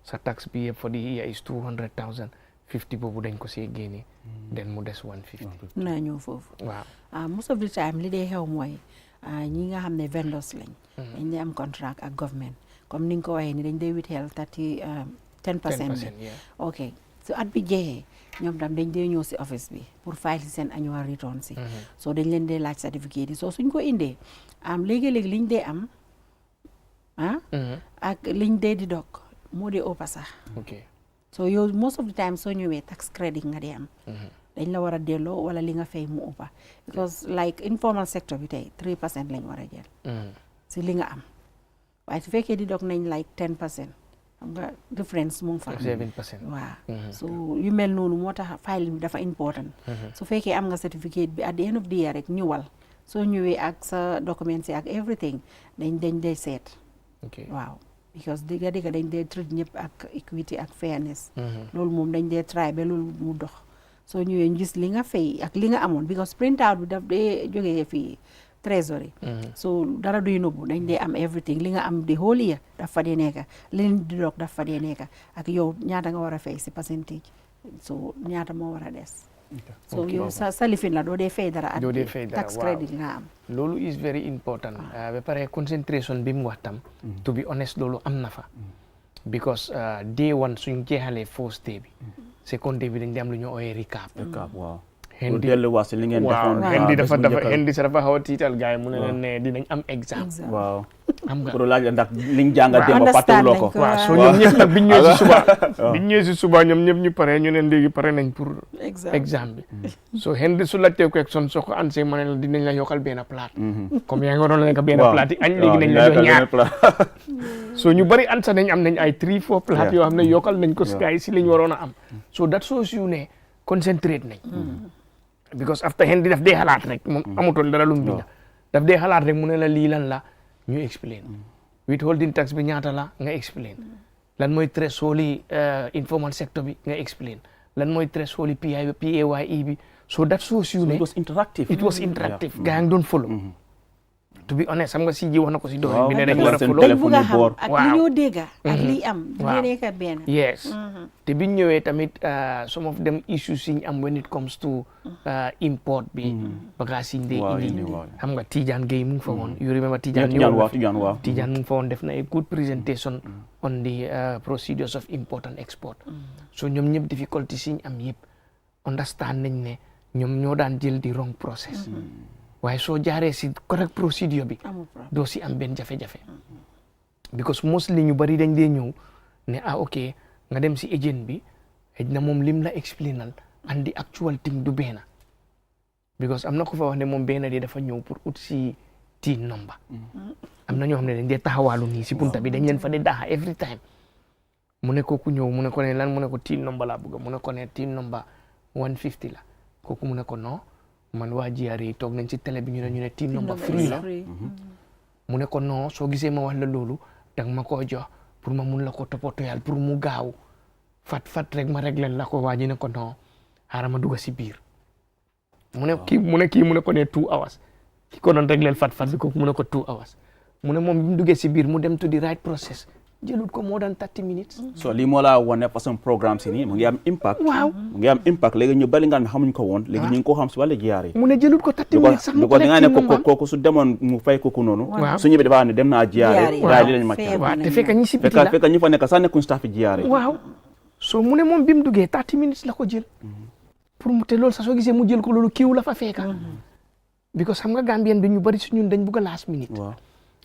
Sa tax bi yëpp for the year is 200,000. 50 boobu dañ ko see génne. Den mu des 150. naa ñëw foofu. Waaw. Most of the time li dee xew mooy ñi nga xam ne vendors lañ. dañ dee am contract ak government comme ni nga ko waxee ni dañ dee withhold 10% bi. ok so at bi jeexee ñoom tam dañ dee ñëw si office bi pour file si seen annual return si. so dañ leen dee laaj certificate yi so suñ ko indee léegi-léegi liñ dee am ak liñ dee di dog moo dee ëpp sax. so yow most of the time soo ñëwee tax credit nga dee am. dañ la war a delloo wala li nga fay mu ëppa because like informal sector bi tey 3% lañ war a jël. si li nga am waaye su fekkee di dog nañ like 10%. xam nga difference mu ngi fa. 7%. waaw so yu mel noonu moo tax file bi dafa important. su fekkee am nga certificate bi at the end of the year rek ñëwal soo ñëwee ak sa documents yi ak everything dañ dee seet. waaw because digga dañ dee treat ñëpp ak equity ak fairness. loolu moom dañ dee try ba loolu mu dox soo ñëwee ñu gis li nga fay ak li nga amoon because print out bi daf dee jógee fii treasury. so dara duy nëbbu dañ dee am everything li nga am di whole year daf fa dee nekka li di dog daf fa dee nekka ak yow ñaata nga war a fay si percentage so ñaata moo war a des. so yow sa lifin la doo dee fay dara. doo dee fay dara tax credit nga am. loolu is very important. ba pare concentration bi mu wax tam. to be honest loolu am na fa. because day one suñ jeexalee first day bi. second day bi dañ di am lu ñu ooyee recap. waaw. Hendi delluwaat si li ngeen defoon. Hendi dafa xaw a tiital gars yi mu ne leen ne dinañ am exam. waaw. xam nga pour laaj ndax liñ jàngat démb fàttewuloo ko. waaw soo ñoom ñëpp nag biñ ñëwee si suba ñoom ñëpp ñu pare ñu ne léegi pare nañ pour exam bi. so Hendi su laajtee question soo ko ansee ma ne la dinañ la yokkal benn plate. comme yaa ngi waroon lekk benn plate yi añ léegi nañ la jox ñaar. so ñu bari ansa nañ am nañ ay 3-4 plate yoo xam ne yokkal nañ ko si gars yi si lañ waroon a am. so that shows you ne concentrate nañ. because after Hendi daf dee xalaat rek moom amutoon dara lu mu bind daf dee xalaat rek mu ne la lii lan la ñu explain withholding tax bi ñaata la nga explain lan mooy threshold yi informal sector bi nga explain lan mooy threshold yi PAYE bi so that shows you ne it was interactive. it was interactive gaa ngi doon follow to be honest xam nga si ji wax na ko si doole bi ne dañ Waaw. war a Seen follow dañ bugg a xam boor. ak Waaw. li ñoo dégga ak li am du Waaw. nekk benn yes te biñ ñëwee tamit some of them issues yi ñu am when it comes to import bi bagage yi ñu dee Waaw, indi indi, waaw. xam nga Tidiane Gueye mu ngi fa woon you remember Tidiane Tidiane ñëwoon na waaw, fi. Tidiane waaw. Tidiane mu ngi fa woon def na a good presentation on the procedures of import and export so ñoom ñëpp difficulties yi ñu am yëpp understand nañ ne ñoom ñoo daan jël di wrong process waaye soo jaaree si correct procedure bi amul problème doo si am benn jafe-jafe because mostly ñu bari dañ dee ñëw ne ok nga dem si agent bi xëy na moom lim la explainal and the actual thing du benn because am na ko fa wax ne moom benn di dafa ñëw pour ut si TIN number am na ñoo xam ne dañ dee taxawaalu nii si bunta bi dañ leen fa dee daaxa every time mu ne kooku ñëw mu ne ko ne lan mu ne ko TIN number laa bëgg mu ne ko ne TIN number 150 la kooku mu ne ko non man waa GRA yi toog nañ ci télé bi ñu ne TIN number free la mu ne ko non soo gisee ma wax la loolu danga ma koo jox pour ma mun la ko toppatoyal pour mu gaaw fat rek ma régler la ko waa ji ne ko non xaaral ma dugg si biir mu ne kii mu ne ko ne 2 hours ki ko doon régler fat bi kooku mu ne ko 2 hours mu ne moom bi mu duggee si biir mu dem to the right process jëlut ko more than 30 minutes. so lii moo laa wane façon programme si nii mu ngi am impact. waaw mu ngi am impact léegi ñu bari nga xam ne xamuñ ko woon. léegi ñu ngi ko xam si wàllu jiyaar yi. mu ne jëlut ko 30 minutes sax mu ko da nga ne collecté kooku su demoon mu fay kooku noonu. Waaw. su ñëwee dafa ne dem naa jiyaar yi. Waaw. li lañ ma caa. waaw te fekk ñi si biti la fekk ñi fa nekk sax nekkuñ staff jiyaar yi. waaw so mu ne moom bi mu duggee 30 minutes la ko jël pour mu te loolu sax soo gisee mu jël ko loolu kiiw la fa fekka because xam nga Gambien bi ñu bari su ñun dañ bugg a last minute waaw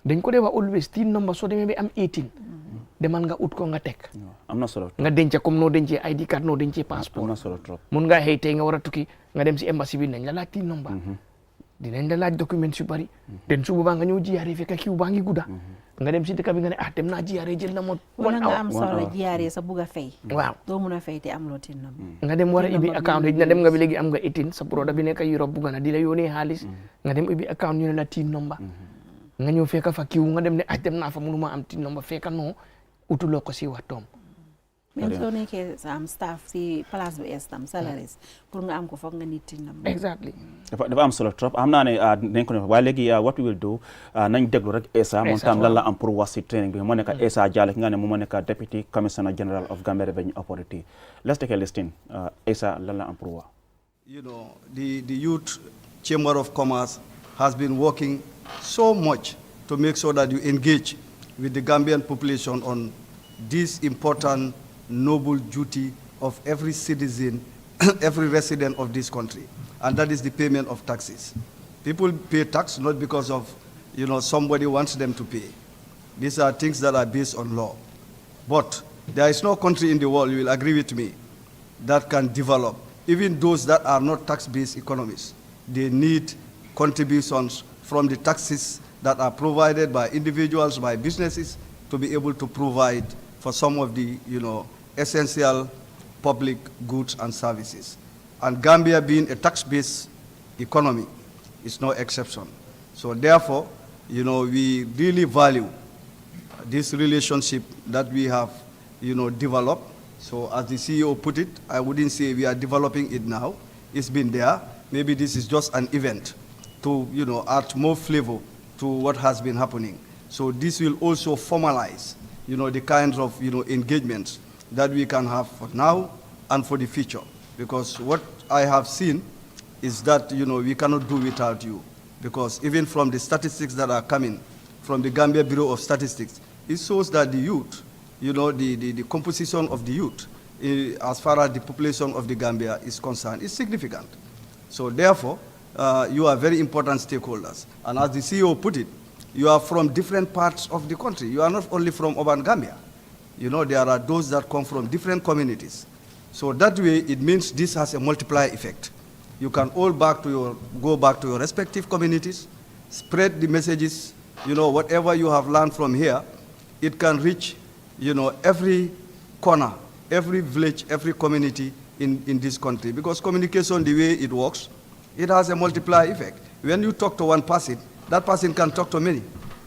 dañ ko dee wax always TIN number soo demee ba am 18 demal nga ut ko nga teg am na solo. nga denc comme noo dencee ID card noo dencee am passeport na solo trop. mun ngaa xëy tey nga war a tukki nga dem si embassy bi nañ la laaj TIN number dinañ la laaj documents yu bari den su boobaa nga ñëw jiyaare fekk kiw baa ngi gudda nga dem si dëkk bi nga ne dem naa jiyaare jël na ma wala nga am 1 soxla hour. jiyaaree sa bugg a fay waaw doo mun a fay te am loo TIN number nga dem war a TIN ubbi number account bi na dem nga bi léegi am nga 18 sa broda bi nekk Europe bugga na di la yónnee xaalis nga dem ubbi account ñu ne la TIN number nga ñëw fekk fa kiw nga dem ne dem naa fa mënuma am TIN number fekk non utuloo ko si waxtoom même soo nekkee sa am staff si place bu es tam salaries pour nga am ko foog nga nit TIN number exactly dafa am solo trop xam naa ne dinañ ko def waaye léegi what we will do nañ déglu rek Essa moom tam lan la am pour wax si training bi moo nekk Essa Jallow ki nga ne moom moo nekk Deputy Commissioner General of Gambia Revenue Authority let's take a listen Essa lan la am pour wax. You know, the Youth Chamber of Commerce has been working so much to make sure that you engage with the Gambian population on this important noble duty of every citizen, every resident of this country, and that is the payment of taxes. People pay tax not because of, somebody wants them to pay. These are things that are based on law. But there is no country in the world, you will agree with me, that can develop. Even those that are not tax-based economies, they need contributions from the taxes that are provided by individuals, by businesses, to be able to provide for some of the, essential public goods and services. And Gambia being a tax-based economy is no exception. So therefore, we really value this relationship that we have, developed. So as the CEO put it, I wouldn't say we are developing it now. It's been there. Maybe this is just an event to, add more flavor to what has been happening. So this will also formalize, the kinds of, engagements that we can have for now and for the future. Because what I have seen is that, we cannot do without you. Because even from the statistics that are coming from the Gambia Bureau of Statistics, it shows that the youth, the composition of the youth, as far as the population of the Gambia is concerned, is significant. So therefore, you are very important stakeholders. And as the CEO put it, you are from different parts of the country. You are not only from urban Gambia. There are those that come from different communities. So that way, it means this has a multiplier effect. You can all go back to your respective communities, spread the messages, whatever you have learned from here, it can reach, every corner, every village, every community in this country. Because communication, the way it works, it has a multiplier effect. When you talk to one person, that person can talk to many.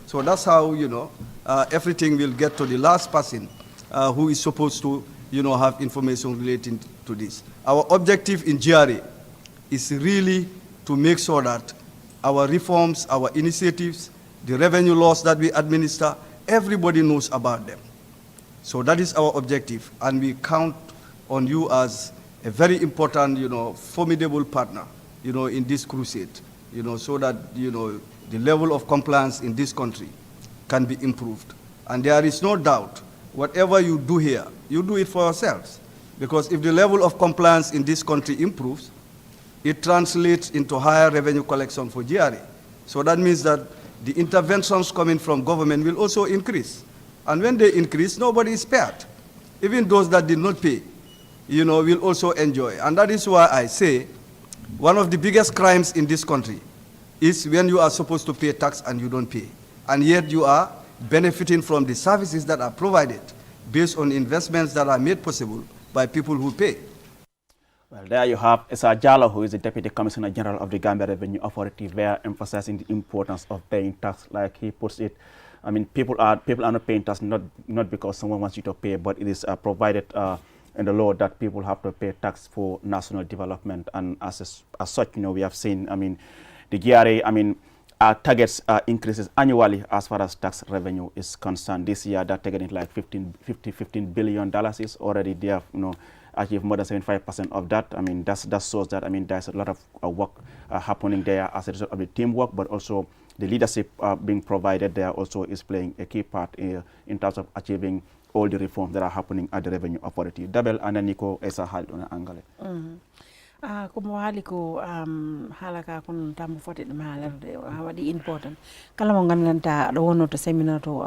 So that's how, everything will get to the last person who is supposed to have information relating to this. Our objective in GRA is really to make sure that our reforms, our initiatives, the revenue laws that we administer, everybody knows about them. So that is our objective, and we count on you as a very important, formidable partner, in this crusade, so that, the level of compliance in this country can be improved. And there is no doubt, whatever you do here, you do it for yourselves. Because if the level of compliance in this country improves, it translates into higher revenue collection for GRA. So that means that the interventions coming from government will also increase. And when they increase, nobody is spared. Even those that did not pay, will also enjoy. And that is why I say, one of the biggest crimes in this country is when you are supposed to pay tax and you don't pay. And yet you are benefiting from the services that are provided based on investments that are made possible by people who pay. Well, there you have Issa Jallow, who is the Deputy Commissioner General of the Gambia Revenue Authority, there emphasizing the importance of paying tax. Like he puts it, I mean, people are not paying tax not because someone wants you to pay, but it is provided in the law that people have to pay tax for national development. And as such, we have seen, I mean, the GRA, I mean, targets increases annually as far as tax revenue is concerned. This year, they're targeting like $15 billion is already there, achieve more than 75% of that. I mean, that shows that, I mean, there's a lot of work happening there as a result of the teamwork, but also the leadership being provided there also is playing a key part in terms of achieving all the reforms that are happening at the Revenue Authority. Dabel ananiko esa hal on angale. Como hali ko halaka kun tamu foti de malarde wadi important kala mo ngannanta do wono to seminar to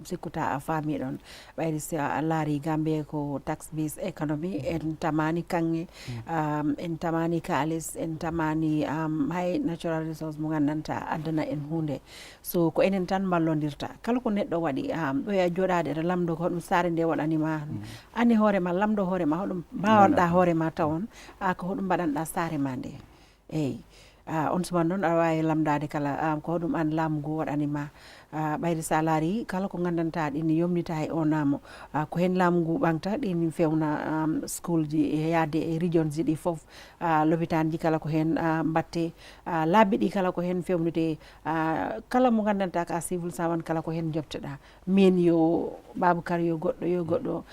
sikuta afami don bayri sa lari Gambia ko tax based economy en tamani kangi en tamani kalis en tamani high natural resource mo ngannanta adana en hunde so ko enen tan ballondirta kala ko neddo wadi do ya jodade lamdo ko dum sare nde wadani ma ani hore ma lamdo hore ma hodum bawda hore ma tawon ko hodum baɗanɗa sare ma nde eyyi on suman noon aɗa wawi lamdade kala ko ɗum an laamu ngu waɗanima ɓayde sa laari kala ko gandanta ɗini yomnita e o naamo ko hen laamu ngu ɓangta ɗini fewna school ji e yaade e region ji ɗi foof l'hôpital ji kala ko hen mbatte labbi ɗi kala ko hen fewnute kala mo gandanta ka civil servant kala ko hen jobteɗa min yo Baboucar yo goɗɗo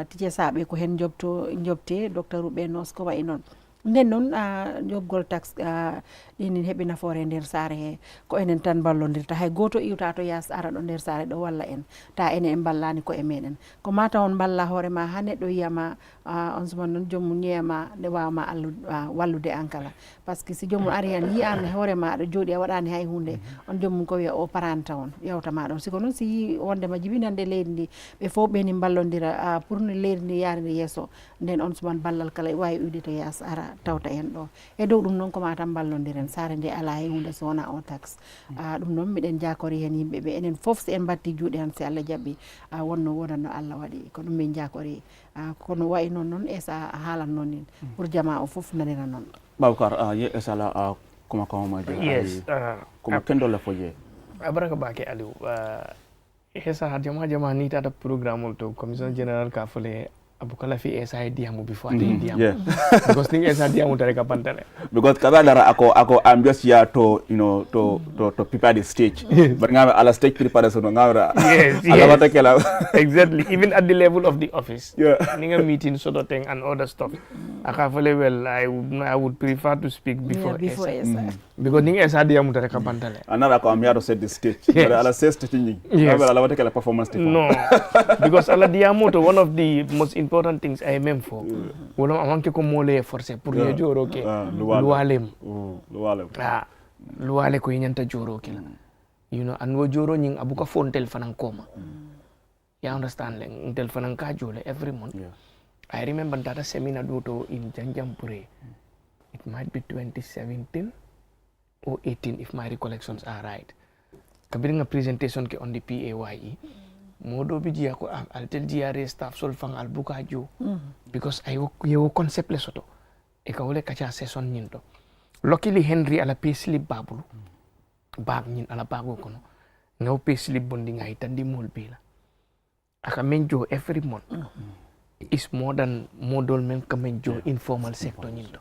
tije saɓe ko hen jobte docteur uɓe nos ko wayi noon nden noon jobgol tax ɗini heeɓi nafoore nder saare he ko enen tan ballondirta hay goto iwta to yas ara ɗo nder saare ɗo walla en ta ene en ballani ko e meɗen ko mata on balla hoore ma ha neɗɗo yiyama on suman noon joomum ñeeyama nde wawma wallude an kala par ce que si joomum ari hen yiyama hoore ma aɗa jooɗi a waɗani hay hunde on joomum ko wiya o paranta on yewtama ɗon siko noon si yi wondema jibinande leydi ndi ɓe fof ɓeni ballodira pour no leydi ndi yaride yesso nden on suman ballal kala wawi iwde to yas ara tawta en ɗo e dow ɗum noon ko matan ballodiren sare nde ala e hunde so wona o taxe ɗum noon miɗen jakori hen yimɓeɓe enen foof so en batti juuɗe han si Allah jaaɓi wonno wonanno Allah waɗi ko ɗum min jakori kono wayi noon e sa haalan noon ni pour jama o foof nanira noon Baboucar ye esala kuma maje yes kuma kendo la foje abaraka bake Aliou esa jama ni tata programme to commission générale ka fole abukala fi esa diamu before diamu because thing esa diamu tare kapantale because kabadara ako I'm just here to to prepare the stage but ngam ala stage preparation ngawra yes exactly even at the level of the office ninga meeting sort of thing and other stuff akafale well I would prefer to speak before esa because ninga esa diamu tare kapantale another ko I'm here to set the stage but ala set stage ala wata kala performance no because ala diamu to one of the most important things I meant for wala amanke ko mole forcer pour yo joro ke luwalem luwale ko nyanta joro ke an wo joro nying abuka phone telephone koma you understand leng telephone ka jole every month I remember that seminar do in Janjampure it might be 2017 or 18 if my recollections are right kabiring a presentation ke on the PAYE modo biji ako I'll tell GRA staff sol fang al buka jo because yo concept le soto e ka wole kacha session nyinto luckily Henry ala payslip babulu bag nyin ala bago kono ngaw payslip bondi ngai tandi mol bila aka menjo every month is more than model men coming jo informal sector nyinto.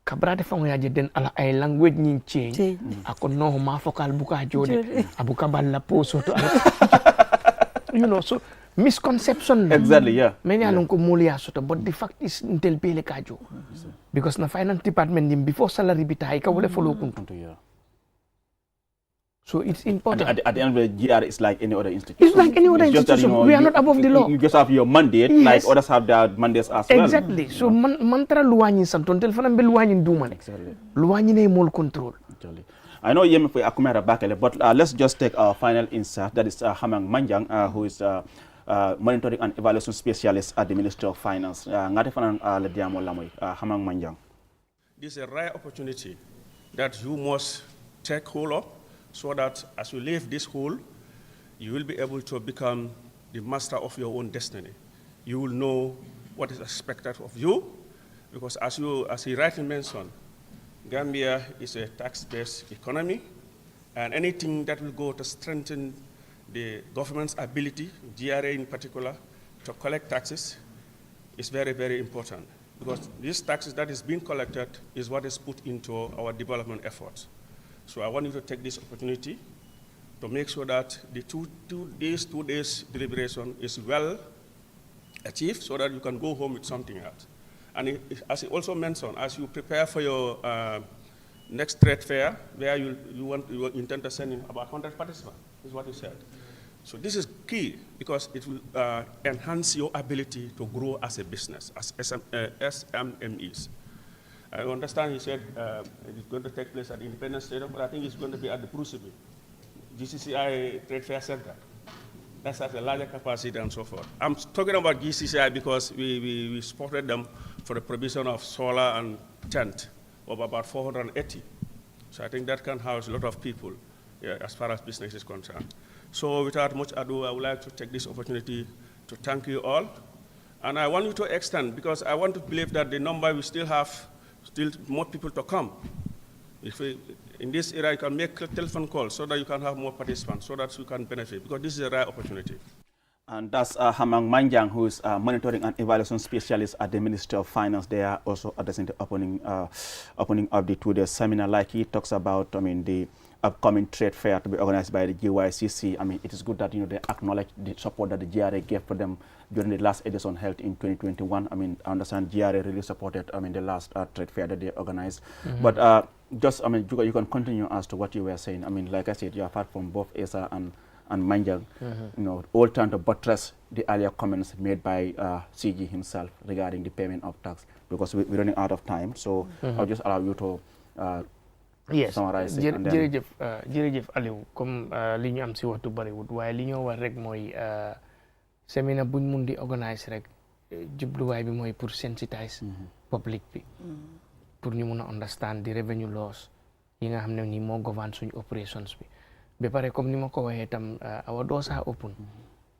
Kabrate fango ya den ala ay language nyin change ako no ma focal buka jode abuka balla poso to you know, so misconception exactly, yeah. many along ko mulia soto, but the fact is intel pele kajo because na finance department dim before salary bita ka wole follow kuntu. So it's important. At the end of the year, it's like any other institution. It's like any other institution. Just that, we are not above the law. You just have your mandate, like others have their mandates as well. Exactly. So mantra luwanyi samton telephone be luwanyi duman. Exactly. Luwanyi ne mol control. Actually. I know Yemi for Akumera Bakele, but let's just take our final insert. That is Hamang Manjang, who is monitoring and evaluation specialist at the Ministry of Finance. Ngatifanan Lediamo Lamoy, Hamang Manjang. This is a rare opportunity that you must take hold of, so that as you leave this hole, you will be able to become the master of your own destiny. You will know what is expected of you, because as he rightly mentioned, Gambia is a tax-based economy, and anything that will go to strengthen the government's ability, GRA in particular, to collect taxes is very, very important, because these taxes that is being collected is what is put into our development efforts. So I want you to take this opportunity to make sure that the two days deliberation is well achieved, so that you can go home with something else. And as he also mentioned, as you prepare for your next trade fair, where you intend to send in about 100 participants, is what he said. So this is key, because it will enhance your ability to grow as a business, as SMMEs. I understand he said it's going to take place at the Independence Stadium, but I think it's going to be at the Crucible, GCCI Trade Fair Center. That's at a larger capacity and so forth. I'm talking about GCCI because we supported them for the provision of solar and tent of about 480. So I think that can house a lot of people, as far as business is concerned. So without much ado, I would like to take this opportunity to thank you all. And I want you to extend, because I want to believe that the number we still have, more people to come. If in this era, you can make telephone calls so that you can have more participants, so that you can benefit, because this is a rare opportunity. And that's Hamang Manjang, who is monitoring and evaluation specialist at the Ministry of Finance. They are also addressing the opening of the two-day seminar. Like he talks about, the upcoming trade fair to be organized by the GYCC. It is good that they acknowledge the support that the GRA gave for them during the last edition held in 2021. I understand GRA really supported the last trade fair that they organized. But you can continue as to what you were saying. Like I said, you have heard from both Asa and Manjang, all trying to buttress the earlier comments made by CG himself regarding the payment of tax, because we're running out of time. So I'll just allow you to summarize it. Jërëjëf Aliou, comme li ñu am si waxtu bariwut, waaye li ñoo war rek mooy séminaire buñ mun di organise rek jubluwaay bi mooy pour sensitize public bi, pour ñu mun a understand the revenue laws yi nga xam ne ni moo govern suñu operations bi. Ba pare comme ni ma ko waxee tam our doors are open.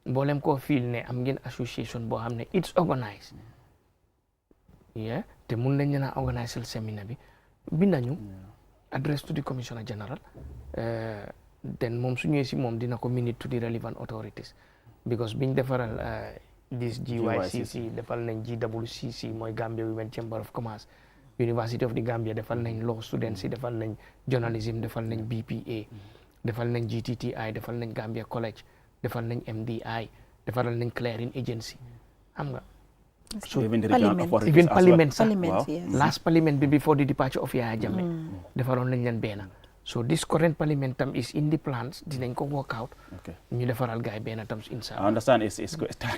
Mboolem koo feel ne am ngeen association boo xam ne it's organized. Te mun nañ leen a organise séminaire bi, bindañu address to the Commissioner General, then moom su ñëwee si moom dina ko minute to the relevant authorities, because biñ defaral this GYCC defal nañ GWCC mooy Gambia Women Chamber of Commerce, University of the Gambia defal nañ law students yi, defal nañ journalism, defal nañ BPA, defal nañ GTTI, defal nañ Gambia College, defal nañ MDI, defal nañ clearing agency, xam nga. So even the regional authorities, even parliament, Parliament, yes. last parliament before the departure of Yaya Jammeh, defaroon nañ leen benn. So this current parliament tam is in the plans, dinañ ko work out. Ñu defaral gaay benn tam inshallah. I understand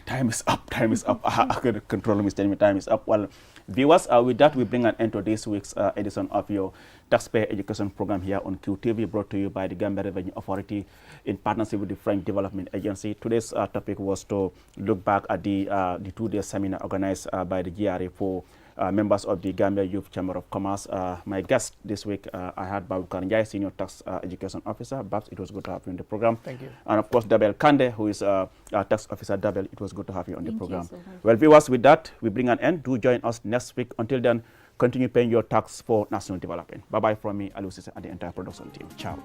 time is up. Time is up. I could control me, time is up. Well, viewers, with that we bring an end to this week's edition of your taxpayer education program here on QTV, brought to you by the Gambia Revenue Authority in partnership with the French Development Agency. Today's topic was to look back at the two-day seminar organized by the GRA for members of the Gambia Youth Chamber of Commerce. My guest this week, I had Babukar Njai, Senior Tax Education Officer. Babs, it was good to have you in the program. Thank you. And of course, Dabel Kande, who is Tax Officer. Dabel, it was good to have you on the program. So well, viewers, with that, we bring an end. Do join us next week. Until then, continue paying your tax for national development. Bye-bye from me, Alusisa, and the entire production team. Ciao.